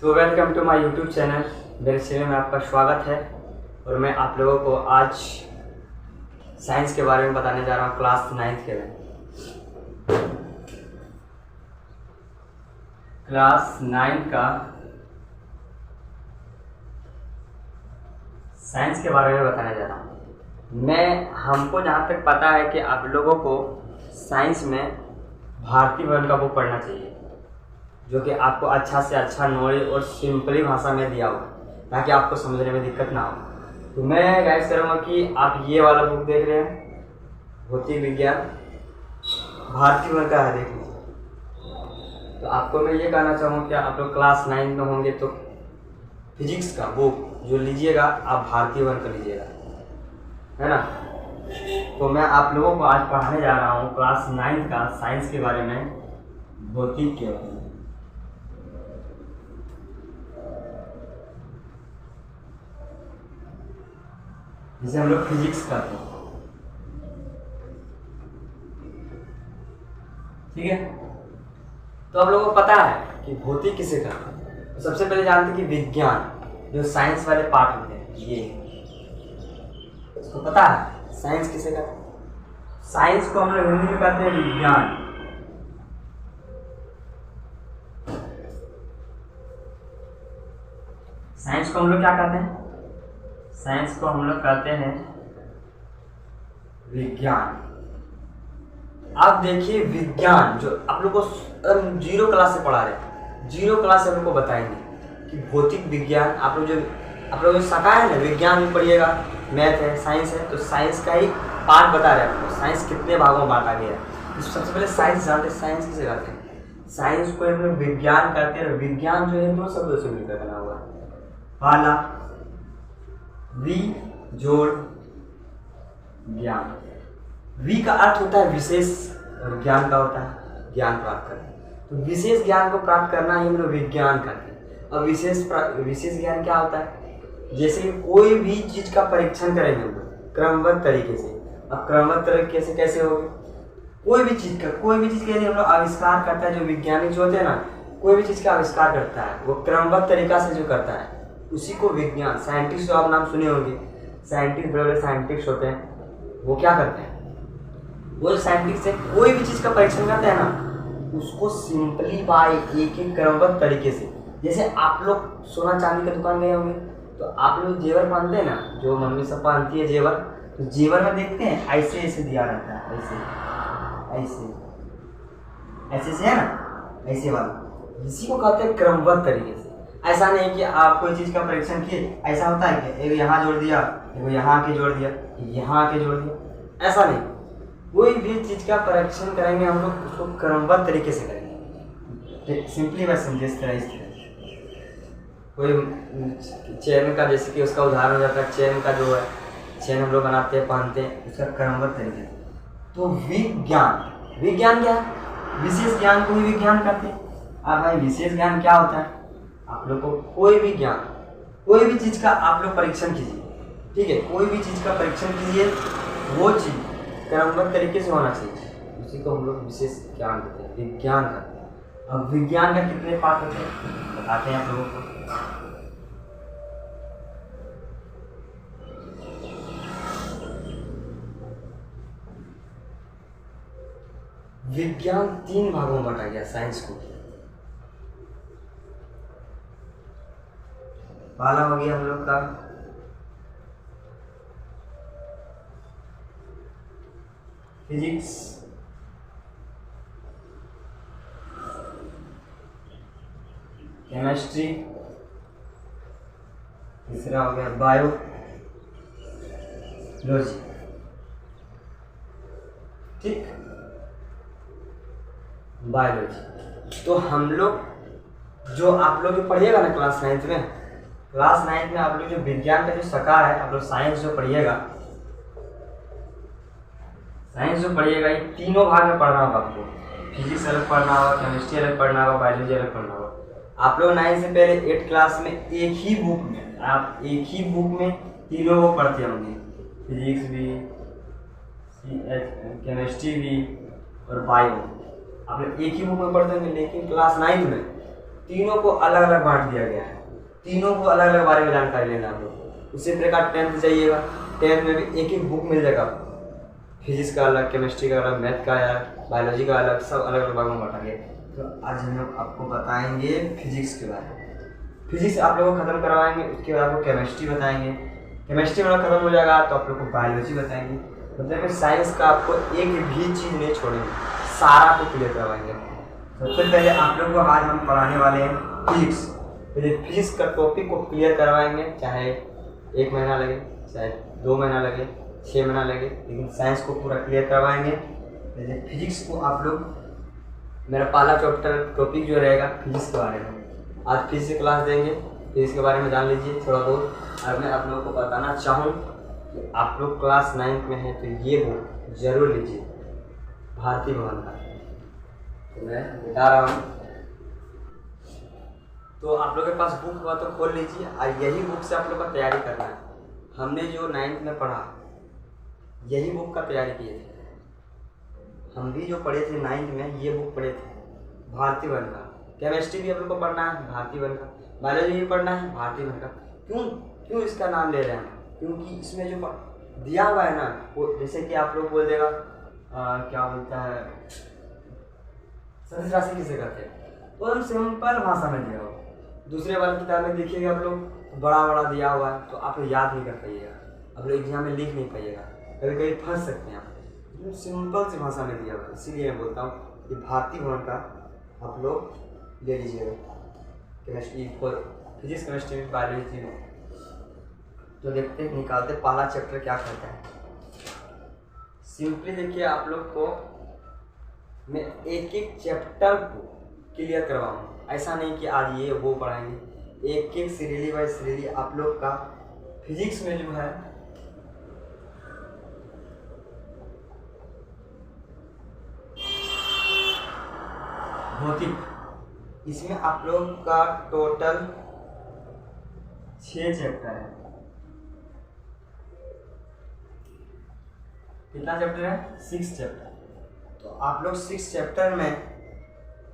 तो welcome to my YouTube channel. मेरे channel में आपका स्वागत है और मैं आप लोगों को आज साइंस के बारे में बताने जा रहा हूँ, क्लास 9th के में। क्लास 9 का साइंस के बारे में बताने जा रहा हूँ। हमको जहाँ तक पता है कि आप लोगों को साइंस में भारतीय वर्ण का बुक पढ़ना चाहिए, जो कि आपको अच्छा से अच्छा नॉलेज और सिंपली भाषा में दिया होगा ताकि आपको समझने में दिक्कत ना हो। तो मैं गाइड करूँगा कि आप ये वाला बुक देख रहे हैं, भौतिक विज्ञान भारतीय वर्ण का है, देख लीजिए। तो आपको मैं ये कहना चाहूँगा कि आप लोग क्लास 9 में होंगे तो फिजिक्स का बुक जो लीजिएगा आप भारतीय वर्ण का लीजिएगा, है ना। तो मैं आप लोगों को आज पढ़ाने जा रहा हूँ क्लास 9 का साइंस के बारे में, भौतिक के बारे में। जिसे हम लोग फिजिक्स करते हैं, ठीक है। तो आप लोगों को पता है कि भौतिक किसे कहते हैं। तो सबसे पहले जानते हैं कि विज्ञान जो साइंस वाले पार्ट होते हैं, ये इसको पता है साइंस किसे कहते हैं। साइंस को हम लोग हिंदी में कहते हैं विज्ञान। साइंस को हम लोग क्या कहते हैं? साइंस को हम लोग कहते हैं विज्ञान। आप देखिए विज्ञान जो आप लोग को जीरो क्लास से पढ़ा रहे हैं, जीरो क्लास से हम लोग को बताएंगे कि भौतिक विज्ञान आप लोग जो शाखा है ना, विज्ञान में पढ़िएगा, मैथ है, साइंस है, तो साइंस का ही पार्ट बता रहे हैं आपको। साइंस कितने भागों में बांटा गया है। सबसे पहले साइंस जानते हैं, साइंस किसे कहते हैं। साइंस को हम लोग विज्ञान कहते हैं। विज्ञान जो है दो शब्दों से मिलकर बना हुआ है। पहला वि जोड़ ज्ञान। वि का अर्थ होता है विशेष और ज्ञान का होता है ज्ञान प्राप्त करना। तो विशेष ज्ञान को प्राप्त करना ही हम लोग विज्ञान करते हैं। और विशेष ज्ञान क्या होता है? जैसे कि कोई भी चीज का परीक्षण करेंगे हम लोग क्रमबद्ध तरीके से। अब क्रमबद्ध तरीके से कैसे होगी? कोई भी चीज के लिए हम लोग आविष्कार करता है। जो वैज्ञानिक जो होते हैं ना, कोई भी चीज का आविष्कार करता है वो क्रमबद्ध तरीका से जो करता है उसी को विज्ञान। साइंटिस्ट जो आप नाम सुने होंगे, साइंटिस्ट बड़े बड़े साइंटिस्ट होते हैं, वो क्या करते हैं? वो साइंटिस्ट है कोई भी चीज का परीक्षण करते हैं ना, उसको सिंपली बाय एक क्रमबद्ध तरीके से। जैसे आप लोग सोना चांदी की दुकान गए होंगे तो आप लोग जेवर पहनते हैं ना, जो मम्मी सब पहनती है जेवर, तो जेवर में देखते हैं ऐसे ऐसे दिया रहता है, ऐसे ऐसे ऐसे से है ना, ऐसे वाला, इसी को कहते हैं क्रमबद्ध तरीके से। ऐसा नहीं कि आप कोई चीज़ का परीक्षण किए, ऐसा होता है कि एक यहाँ जोड़ दिया, एक यहाँ के जोड़ दिया, यहाँ के जोड़ दिया, ऐसा नहीं। कोई भी चीज़ का परीक्षण करेंगे हम लोग उसको क्रमबद्ध तरीके से करेंगे। सिंपली मैं समझे इस तरह कोई चैन का, जैसे कि उसका उदाहरण हो जाता है, चैन का जो है चैन हम लोग बनाते हैं, पहनते हैं, उसका क्रमबद्ध तरीके से। तो विज्ञान क्या है? विशेष ज्ञान को ही विज्ञान कहते हैं। अब भाई विशेष ज्ञान क्या होता है? आप लोग को कोई भी ज्ञान, कोई भी चीज़ का आप लोग परीक्षण कीजिए, ठीक है, कोई भी चीज़ का परीक्षण कीजिए, वो चीज़ क्रमबद्ध तरीके से होना चाहिए, उसी को हम लोग विशेष ज्ञान कहते हैं, विज्ञान कहते हैं। अब विज्ञान का कितने पार्ट होते हैं बताते हैं आप लोगों को। विज्ञान 3 भागों में बांटा गया साइंस को। पहला हो गया हम लोग का फिजिक्स, केमिस्ट्री, तीसरा हो गया बायोलॉजी, ठीक, बायोलॉजी। तो हम लोग जो आप लोग जो पढ़िएगा ना क्लास 9 में, आप लोग जो विज्ञान का जो शाखा है, आप लोग साइंस जो पढ़िएगा, ये तीनों भाग में पढ़ना होगा आपको। फिजिक्स अलग पढ़ना होगा, केमिस्ट्री अलग पढ़ना होगा, बायोलॉजी अलग पढ़ना होगा। आप लोग 9 से पहले 8 क्लास में एक ही बुक में तीनों को पढ़ते होंगे, फिजिक्स भी, केमिस्ट्री भी और बायो। आप लोग एक ही बुक में पढ़ते होंगे, लेकिन क्लास 9 में तीनों को अलग अलग बांट दिया गया है, तीनों को अलग अलग बारे में जानकारी लेना आप लोग। उसी प्रकार 10th जाइएगा, 10th में भी एक एक बुक मिल जाएगा, फिजिक्स का अलग, केमिस्ट्री का अलग, मैथ का अलग, बायोलॉजी का अलग, सब अलग अलग भागों में बांटेंगे। तो आज हम लोग आपको बताएंगे फिजिक्स के बारे में। फिजिक्स आप लोगों को खत्म करवाएंगे, उसके बाद आपको केमिस्ट्री बताएंगे, केमिस्ट्री वाला खत्म हो जाएगा तो आप लोग को बायोलॉजी बताएंगे। मतलब कि साइंस का आपको एक भी चीज़ नहीं छोड़ेंगे, सारा को क्लियर करवाएंगे। सबसे पहले आप लोग को आज हम पढ़ाने वाले हैं फिजिक्स। पहले फिजिक्स का टॉपिक को क्लियर करवाएंगे, चाहे 1 महीना लगे, चाहे 2 महीना लगे, 6 महीना लगे, लेकिन साइंस को पूरा क्लियर करवाएंगे। पहले फिजिक्स को आप लोग, मेरा पहला चैप्टर टॉपिक जो रहेगा फिजिक्स के बारे में। आज फिजिक्स की क्लास देंगे, फिजिक्स के बारे में जान लीजिए थोड़ा बहुत। और मैं आप लोगों को बताना चाहूँ कि आप लोग क्लास 9th में हैं तो ये बुक जरूर लीजिए, भारती भवन का, तो मैं बता रहा हूँ। तो आप लोग के पास बुक हुआ तो खोल लीजिए, और यही बुक से आप लोग का तैयारी करना है। हमने जो 9th में पढ़ा यही बुक का तैयारी किए थे। हम भी जो पढ़े थे 9th में ये बुक पढ़े थे, भारती भवन का। केमिस्ट्री भी आप लोग को पढ़ना है, भारती भवन का। बायोलॉजी भी पढ़ना है, भारती भवन का। क्यों इसका नाम ले रहे हैं? क्योंकि इसमें जो दिया हुआ है ना, वो जैसे कि आप लोग बोल देगा क्या बोलता है, सदिश राशि किसे कहते हैं, तो हम सिंपल भाषा में दिया हुआ। दूसरे वाली किताब में देखिएगा आप लोग तो बड़ा बड़ा दिया हुआ है, तो आप लोग याद नहीं कर पाइएगा, आप लोग एग्जाम में लिख नहीं पाइएगा, कभी कभी फंस सकते हैं आप। सिंपल सी भाषा में दिया हुआ है, इसीलिए मैं बोलता हूँ कि भारती भवन का आप लोग ले लीजिएगा, केमिस्ट्री, फिजिक्स, केमिस्ट्री, बायोलॉजी में। तो देखते हैं, निकालते पहला चैप्टर क्या करता है। सिंपली देखिए, आप लोग को मैं एक एक चैप्टर को क्लियर करवाऊँ, ऐसा नहीं कि आज ये वो पढ़ाएंगे। एक एक सीरियली बाय सीरियली आप लोग का फिजिक्स में जो है भौतिक, इसमें आप लोग का टोटल 6 चैप्टर है। कितना चैप्टर है? 6 चैप्टर। तो आप लोग 6 चैप्टर में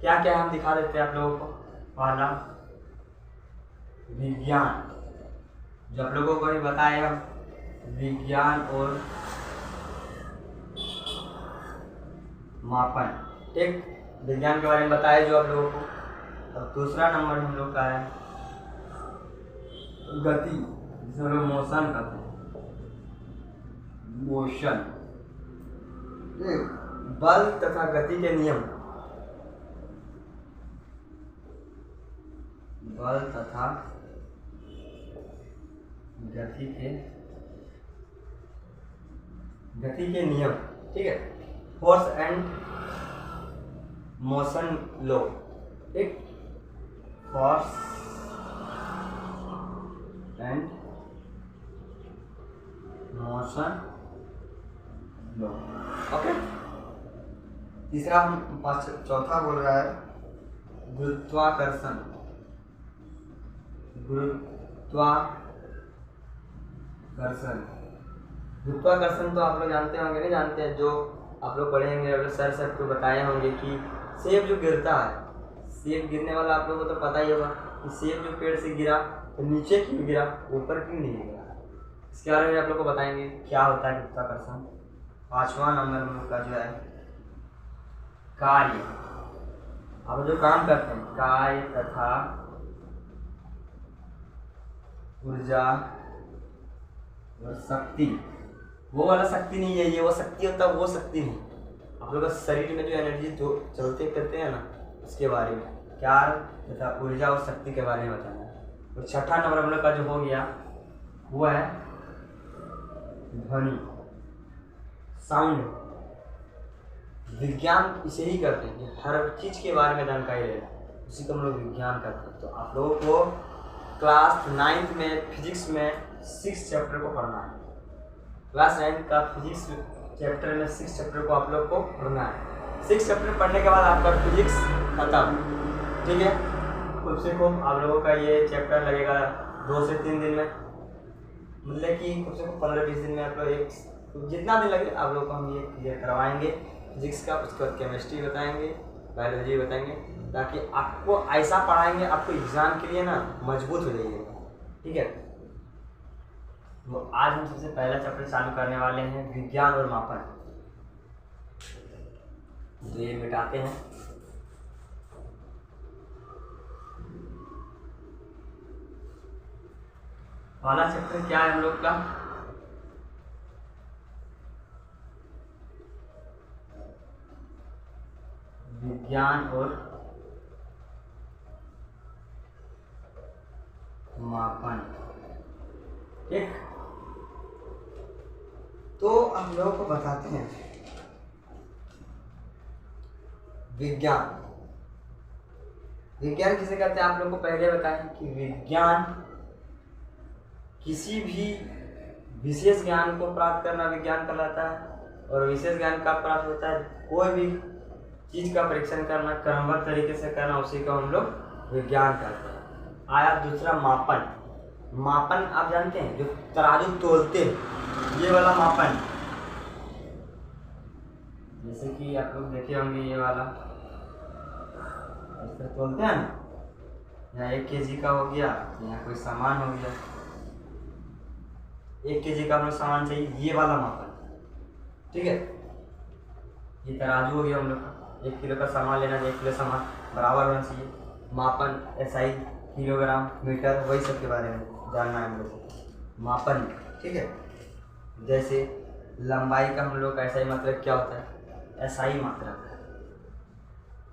क्या क्या हम दिखा देते हैं आप लोगों को। पहला विज्ञान, जो आप लोगों को भी बताए हम, विज्ञान और मापन, ठीक, विज्ञान के बारे में बताया जो आप लोगों को। और दूसरा नंबर हम लोग का है गति, जिसे हम लोग मोशन कहते हैं, मोशन, बल तथा गति के नियम, बल तथा गति के नियम, ठीक है, फोर्स एंड मोशन लॉ, ठीक, force and motion law, okay. तीसरा हम चौथा बोल रहा है गुरुत्वाकर्षण। गुरुत्वाकर्षण तो आप लोग जानते होंगे, नहीं जानते हैं? जो आप लोग पढ़ेंगे, आप लोग सर को बताए होंगे कि सेब जो गिरता है, सेब गिरने वाला आप लोगों को तो पता ही होगा कि सेब जो पेड़ से गिरा तो नीचे क्यों गिरा, ऊपर क्यों नहीं गिरा। इसके बारे में आप लोग को बताएंगे क्या होता है गुरुत्वाकर्षण। 5वां नंबर में उनका जो है कार्य, आप जो काम करते हैं, कार्य तथा ऊर्जा और शक्ति। वो वाला शक्ति नहीं है, ये वो शक्ति होता है, वो शक्ति नहीं। आप लोग का शरीर में जो एनर्जी जो चलते करते हैं ना, उसके बारे में, कार्य तथा ऊर्जा और शक्ति के बारे में बताना है। और छठा नंबर हम लोग का जो हो गया वो है ध्वनि, साउंड। विज्ञान इसे ही करते हैं कि हर चीज़ के बारे में जानकारी लेना, उसी को हम लोग विज्ञान करते हैं। तो आप लोगों को क्लास 9th में फिजिक्स में 6 चैप्टर को पढ़ना है। क्लास 9th का फिजिक्स चैप्टर में 6 चैप्टर को आप लोग को पढ़ना है। 6 चैप्टर पढ़ने के बाद आपका फिजिक्स खत्म, ठीक है। खूब से खूब आप लोगों का ये चैप्टर लगेगा 2 से 3 दिन में, मतलब कि खूब से खूब 15-20 दिन में आप लोग जितना दिन लगे आप लोग को हम ये क्लियर करवाएंगे फिजिक्स का। उसके बाद केमिस्ट्री बताएंगे, बायोलॉजी बताएंगे, ताकि आपको ऐसा पढ़ाएंगे आपको एग्जाम के लिए ना मजबूत हो जाइएगा। ठीक है, तो आज हम सबसे पहला चैप्टर चालू करने वाले हैं विज्ञान और मापन। तो ये मिटाते हैं। पहला चैप्टर क्या है हम लोग का? विज्ञान और मापन। ठीक, तो हम लोगों को बताते हैं विज्ञान। विज्ञान किसे कहते हैं आप लोगों को पहले बताएं कि विज्ञान किसी भी विशेष ज्ञान को प्राप्त करना विज्ञान कहलाता है। और विशेष ज्ञान का प्राप्त होता है कोई भी चीज का परीक्षण करना, क्रमबद्ध तरीके से करना, उसी को हम लोग विज्ञान कहते हैं। आया दूसरा मापन। मापन आप जानते हैं जो तराजू तोलते हैं, ये वाला मापन, जैसे कि आप लोग देखे होंगे ये वाला ऐसे तोलते हैं ना, यहाँ 1 kg का हो गया, यहाँ कोई सामान हो गया, 1 kg का हम लोग सामान चाहिए, ये वाला मापन। ठीक है, ये तराजू हो गया हम लोग का, 1 किलो का सामान लेना है, 1 किलो सामान बराबर होना चाहिए। मापन SI किलोग्राम मीटर, वही सब के बारे में जानना है हम लोग को मापन। ठीक है, जैसे लंबाई का हम लोग का SI मात्रक क्या होता है? SI मात्रक,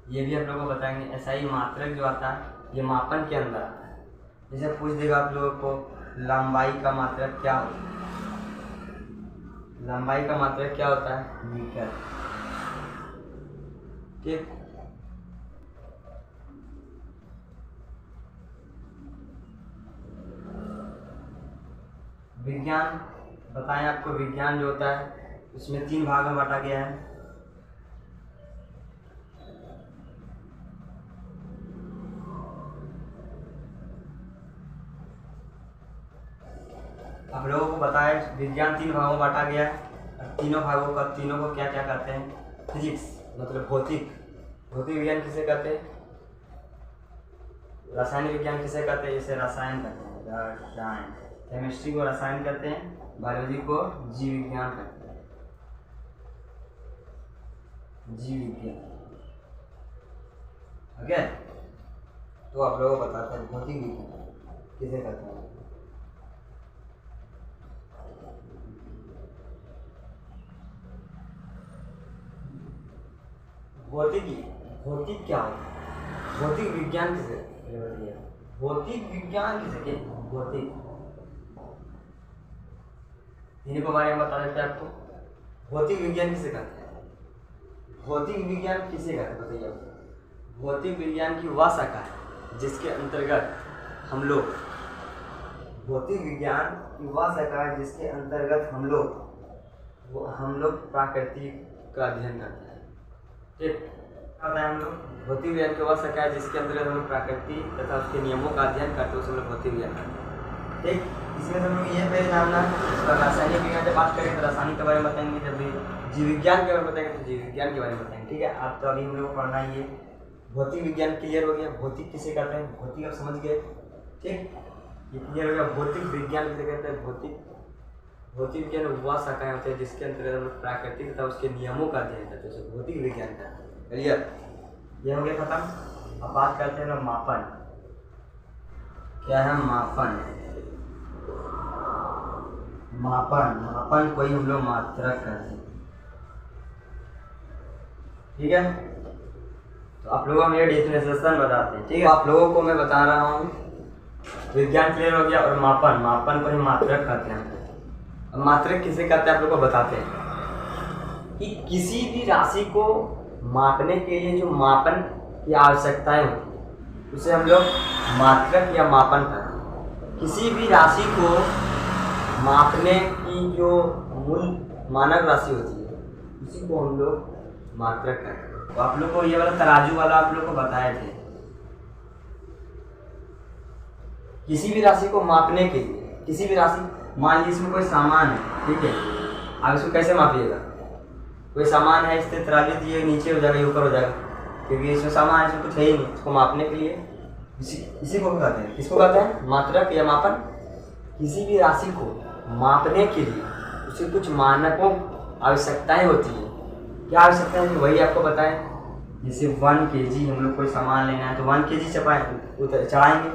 ये भी हम लोग को बताएंगे। SI मात्रक जो आता है ये मापन के अंदर आता है। जैसे पूछ देगा आप लोगों को लंबाई का मात्रक क्या होता है? लंबाई का मात्रक क्या होता है? मीटर। ठीक, विज्ञान बताएं आपको। विज्ञान जो होता है उसमें 3 भाग में बांटा गया है। आप लोगों को बताएं विज्ञान 3 भागों में बांटा गया है। तीनों को क्या क्या कहते हैं? फिजिक्स मतलब भौतिक। भौतिक विज्ञान किसे कहते हैं? रासायनिक विज्ञान किसे कहते हैं? इसे रसायन कहते हैं, रसायन। केमिस्ट्री को रसायन कहते हैं, बायोलॉजी को जीव विज्ञान कहते हैं, जीव विज्ञान। ओके, तो आप लोगों को बताते हैं भौतिक विज्ञान किसे कहते हैं। भौतिक क्या होता है? भौतिक विज्ञान किसे? भौतिक विज्ञान किसे कहते हैं? भौतिक, इन्हीं के बारे में बता देते हैं आपको। भौतिक विज्ञान किसे कहते हैं? भौतिक विज्ञान किसे कहते हैं बताइए आपको। भौतिक विज्ञान की वह शाखा है जिसके अंतर्गत हम लोग, भौतिक विज्ञान की वह शाखा है जिसके अंतर्गत हम लोग प्रकृति का अध्ययन करते हैं। ठीक, पता है हम लोग भौतिक विज्ञान की वह शाखा है जिसके अंतर्गत हम लोग प्रकृति तथा उसके नियमों का अध्ययन करते हैं, उसे हम लोग भौतिक विज्ञान करते हैं। ठीक, इसमें हम लोग ये पहले जानना है। रासायनिक विज्ञान जब बात करें तो रासायनिक के बारे में बताएंगे, जब जीव विज्ञान के बारे में बताएंगे तो जीव विज्ञान के बारे में बताएंगे। ठीक है, आप तो अभी हम लोग को पढ़ना ही है। भौतिक विज्ञान क्लियर हो गया। भौतिक किसे कहते हैं? भौतिक आप समझ गए। ठीक, ये क्लियर हो गया। भौतिक विज्ञान किसे कहते हैं? भौतिक विज्ञान वह शाखाएं होते हैं जिसके अंतर्गत हम लोग प्राकृतिक तथा उसके नियमों का अध्ययन करते हैं, उसे भौतिक विज्ञान कहते हैं। क्लियर, ये हो गया खत्म। अब बात करते हैं मापन। क्या है मापन? मापन कोई हम लोग मात्रक करते हैं। ठीक है, तो आप लोगों को ये डेफिनेशन बताते हैं। ठीक है, आप लोगों को मैं बता रहा हूँ विज्ञान क्लियर हो गया। और मापन को ही मात्रक कहते हैं। अब मात्रक किसे कहते हैं आप लोग को बताते हैं कि किसी भी राशि को मापने के लिए जो मापन की आवश्यकताएं होती है उसे हम लोग मात्रक या मापन करते हैं। किसी भी राशि को मापने की जो मूल मानक राशि होती है उसी को हम लोग मात्रक कहते हैं। तो आप लोग को ये वाला तराजू वाला आप लोग को बताए थे। किसी भी राशि को मापने के लिए, किसी भी राशि, मान लीजिए इसमें कोई सामान है, ठीक है, आप इसको कैसे मापिएगा? कोई सामान है, इससे तराजू दिए नीचे हो जाएगा, ऊपर हो जाएगा, क्योंकि इसमें सामान इसमें कुछ है ही नहीं, इसको मापने के लिए इसी को कहते हैं, किसको कहते हैं, मात्रक या मापन। किसी भी राशि को मापने के लिए उसे कुछ मानकों आवश्यकताएं होती है। क्या आवश्यकता है वही आपको बताएं। जैसे 1 kg हम लोग कोई सामान लेना है तो 1 kg चढ़ाएंगे,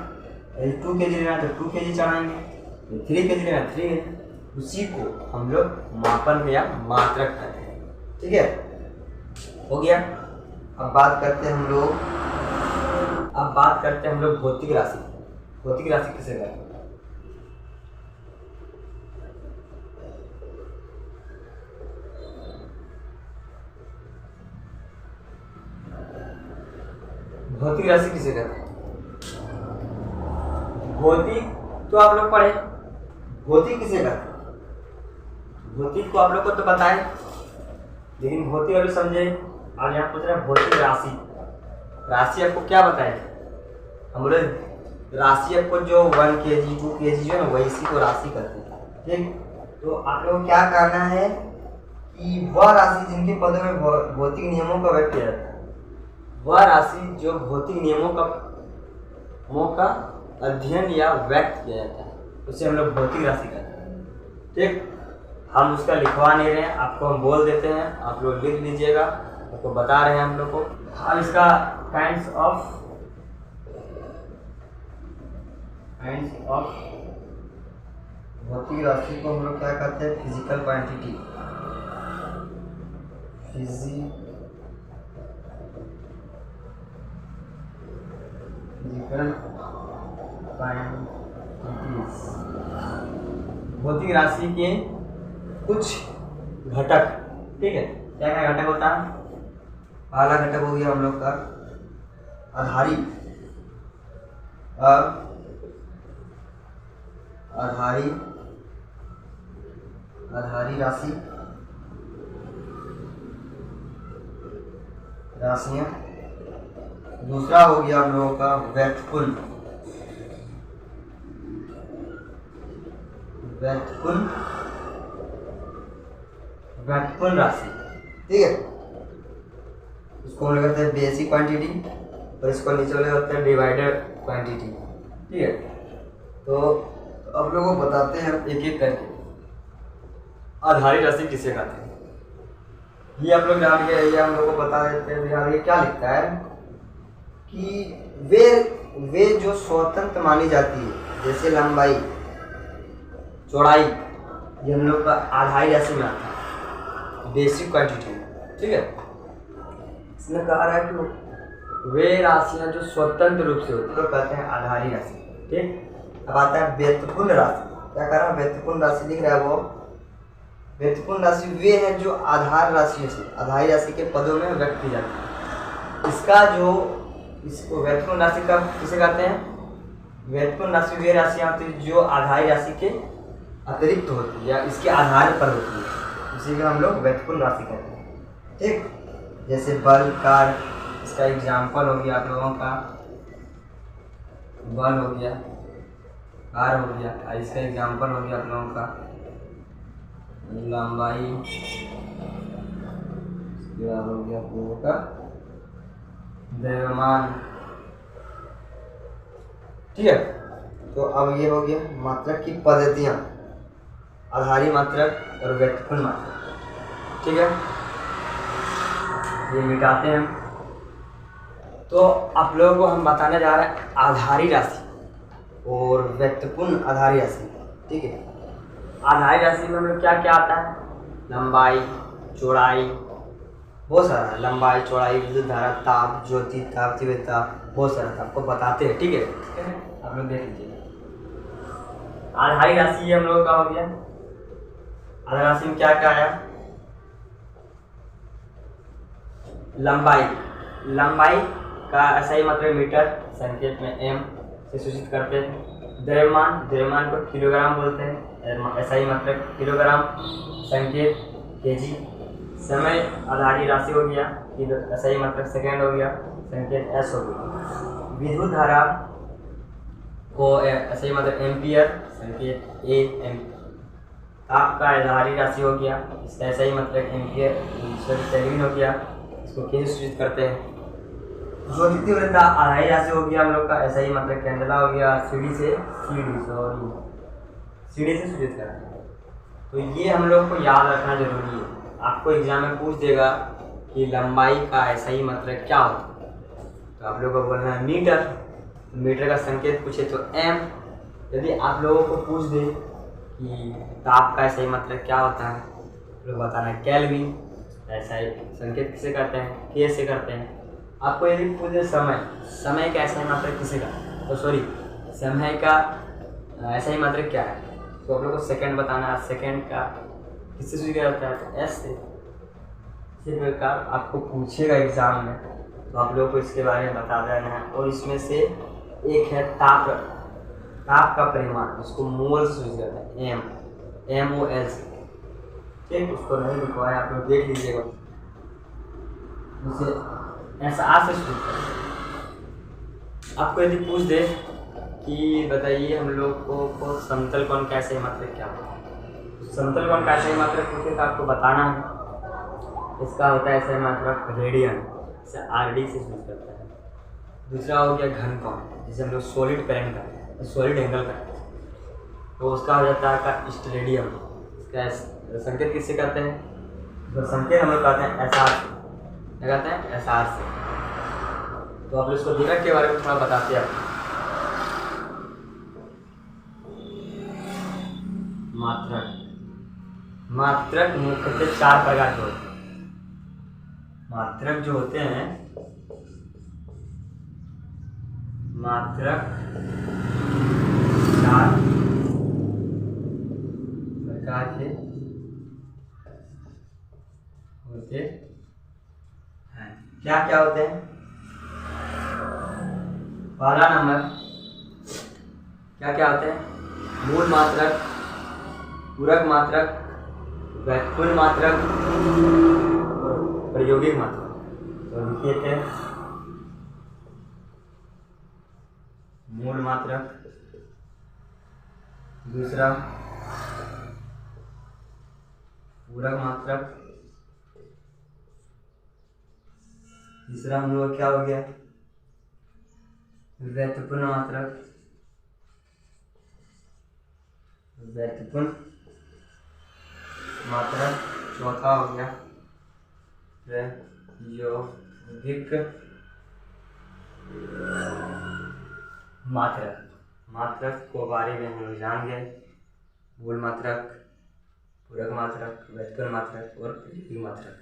2 kg लेना है तो 2 kg चढ़ाएंगे, 3 kg लेना है 3 kg। उसी को हम लोग मापन या मात्रक कहते हैं। ठीक है, हो गया। अब बात करते हैं हम लोग भौतिक राशि। भौतिक राशि किसे कहते हैं? भौतिक राशि किसे कहते हैं? भौतिक तो आप लोग पढ़े, भौतिक किसे कहते हैं? भौतिक को आप लोग को तो बताएं, लेकिन भौतिक अभी समझे। और यहाँ पूछ रहे हैं भौतिक राशि। राशि आपको क्या बताए? हम बोले राशि आपको जो 1 kg 2 kg जो है ना वही इसी को राशि कहते हैं। ठीक, तो आप लोग को क्या करना है कि वह राशि जिनके पदों में भौतिक नियमों का व्यक्त किया जाता है, वह राशि जो भौतिक नियमों का अध्ययन या व्यक्त किया जाता है उसे हम लोग भौतिक राशि कहते हैं। ठीक, हम उसका लिखवा नहीं रहे हैं, आपको हम बोल देते हैं, आप लोग लिख लीजिएगा, आपको बता रहे हैं हम लोग को। अब इसका काइंड्स ऑफ भौतिक राशि को हम लोग क्या कहते हैं? Physical quantity. भौतिक राशि के कुछ घटक। ठीक है, क्या क्या घटक होता है? पहला घटक हो गया हम लोग का आधारी राशियां। दूसरा हो गया हम लोगों का व्युत्पन्न राशि। ठीक है, इसको हम लोग कहते हैं बेसिक क्वांटिटी और इसको नीचे वाले होते हैं डिवाइडेड क्वांटिटी। ठीक है, तो अब लोगों को बताते हैं एक एक करके आधारी राशि किसे कहते हैं। ये आप लोग जान गए, ये हम लोग को बता देते हैं। ये क्या लिखता है कि वे जो स्वतंत्र मानी जाती है, जैसे लंबाई चौड़ाई, ये हम लोग का आधारी राशि में आता है, बेसिक क्वांटिटी। ठीक है, इसमें कहा रहा है कि वे राशियां जो स्वतंत्र रूप से होती है तो कहते हैं आधारी राशि। ठीक, अब आता है व्युत्पन्न राशि। क्या कह रहा है? व्युत्पन्न राशि लिख रहा है वो। व्युत्पन्न राशि वे है जो आधार राशि से आधारी राशि के पदों में व्यक्त की जाती है। इसको व्युत्पन्न राशि का किसे कहते हैं? व्युत्पन्न राशि वे राशियाँ होती है जो आधारी राशि के अतिरिक्त होती है या इसके आधार पर होती है, इसी को हम लोग व्युत्पन्न राशि कहते हैं। ठीक, जैसे बल, कार, इसका एग्जाम्पल हो गया आप लोगों का, बल हो गया, कार हो गया, और इसका एग्जाम्पल हो गया आप लोगों का लंबाई, हो गया आप लोगों का द्रव्यमान। ठीक है, तो अब ये हो गया मात्रक की पद्धतियाँ, आधारी मात्रक और व्युत्पन्न मात्रक। ठीक है, ये मिटाते हैं। तो आप लोगों को हम बताने जा रहे हैं आधारी राशि और व्युत्पन्न आधारी राशि। ठीक है, आधारी राशि में हम लोग क्या क्या आता है? लंबाई, चौड़ाई, बहुत सारा, लंबाई, चौड़ाई, विद्युत धारा, ताप, ज्योति, ताप, तीव्रता, बहुत सारा आपको बताते हैं। ठीक है, आप लोग देख लीजिए। आधारी राशि ये हम लोग का हो गया। आधारी राशि में क्या क्या आया? लंबाई का ऐसा ही मतलब मीटर, संकेत में एम से सूचित करते हैं। द्रव्यमान को किलोग्राम बोलते हैं, ऐसा ही मतलब किलोग्राम, संकेत केजी। समय आधारी राशि हो गया, ऐसा ही मतलब सेकेंड हो गया, संकेत एस हो गया। विद्युत धारा को ऐसा ही मतलब एम्पियर, संकेत ए एम। ताप का आधारी राशि हो गया, इसका ऐसा ही मतलब एम्पियर, केल्विन हो गया, इसको केजी सूचित करते हैं। ज्योतिषी वृंदा अढ़ाई राशि हो गया हम लोग का, ऐसा ही मतलब कैंडला हो गया, सीढ़ी से सूचित करा। तो ये हम लोग को याद रखना जरूरी है। आपको एग्जाम में पूछ देगा कि लंबाई का ऐसा ही मतलब क्या होता है, तो आप लोगों को बोलना है मीटर। मीटर का संकेत पूछे तो एम। यदि आप लोगों को पूछ दे कि ताप का ऐसा ही मतलब क्या होता है, लोग बताना है केल्विन। ऐसा ही संकेत किसे करते हैं, के से करते हैं। आपको यदि पूछ दे समय का ऐसा ही मतलब किसे का, तो सॉरी समय का ऐसा ही मतलब क्या है, तो आप लोग को सेकंड बताना है। सेकंड का किससे सूचित करता है, तो एस से। इसी प्रकार आपको पूछेगा एग्जाम में, तो आप लोगों को इसके बारे में बता देना है। और इसमें से एक है ताप का परिमाण, उसको मोल से सूचित करते हैं, MOL से। ठीक, उसको नहीं लिखवाया, आप लोग देख लीजिएगा। उसे SR से सूचित करते हैं। आपको यदि पूछ दे कि बताइए हम लोग को समतल कोण का ऐसा ही मतलब क्या होता है, समतल कोण का ऐसा ही मतलब पूछे तो आपको बताना है। इसका होता है ऐसा ही मतलब रेडियन, इसे RD से सूचित करता है। दूसरा हो गया घन कोण, जिसे हम लोग सॉलिड करंट का, सॉलिड एंगल का, तो उसका हो जाता है स्टेडियम। इसका संकेत किससे करते हैं, तो संकेत हम लोग कहते हैं SR से। क्या कहते हैं, SR से। तो आप लोग इसको दीर्घक के बारे में थोड़ा बताते हैं। मात्रक मुख्यतः 4 प्रकार के होते हैं। मात्रक जो होते हैं, मात्रक 4 प्रकार के होते हैं। क्या क्या होते हैं, पहला नंबर क्या क्या होते हैं, मूल मात्रक, पूरक मात्रक, व्युत्पन्न मात्रक, प्रायोगिक मात्रक। तो लिखिए थे मूल मात्रक, दूसरा पूरक मात्रक, तीसरा हम लोग क्या हो गया, व्युत्पन्न मात्रक, चौथा हो गया प्रायोगिक मात्रक को बारे में हम जान गए। मूल मात्रक, पूरक मात्रक, व्युत्पन्न मात्रक और प्रायोगिक मात्रक।